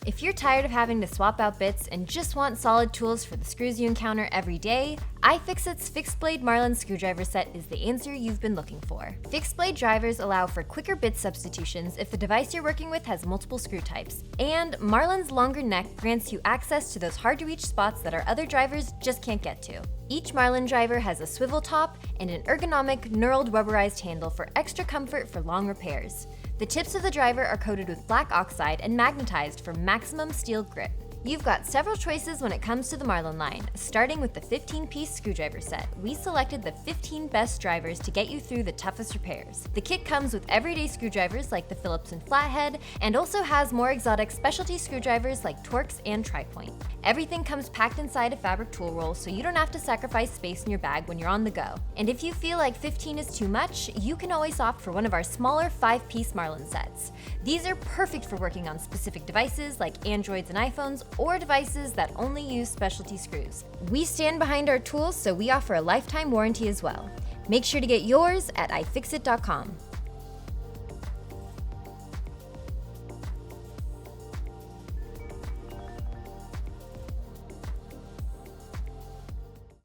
If you're tired of having to swap out bits and just want solid tools for the screws you encounter every day, iFixit's Fixed Blade Marlin Screwdriver Set is the answer you've been looking for. Fixed blade drivers allow for quicker bit substitutions if the device you're working with has multiple screw types, and Marlin's longer neck grants you access to those hard-to-reach spots that our other drivers just can't get to. Each Marlin driver has a swivel top and an ergonomic knurled rubberized handle for extra comfort for long repairs. The tips of the driver are coated with Black Oxide and magnetized for maximum steel grip. You've got several choices when it comes to the Marlin line, starting with the 15-piece screwdriver set. We selected the 15 best drivers to get you through the toughest repairs. The kit comes with everyday screwdrivers like the Phillips and flathead, and also has more exotic specialty screwdrivers like Torx and Tri-Point. Everything comes packed inside a fabric tool roll, so you don't have to sacrifice space in your bag when you're on the go. And if you feel like 15 is too much, you can always opt for one of our smaller 5-piece Marlin sets. These are perfect for working on specific devices like Androids and iPhones, or devices that only use specialty screws. We stand behind our tools, so we offer a lifetime warranty as well. Make sure to get yours at iFixit.com.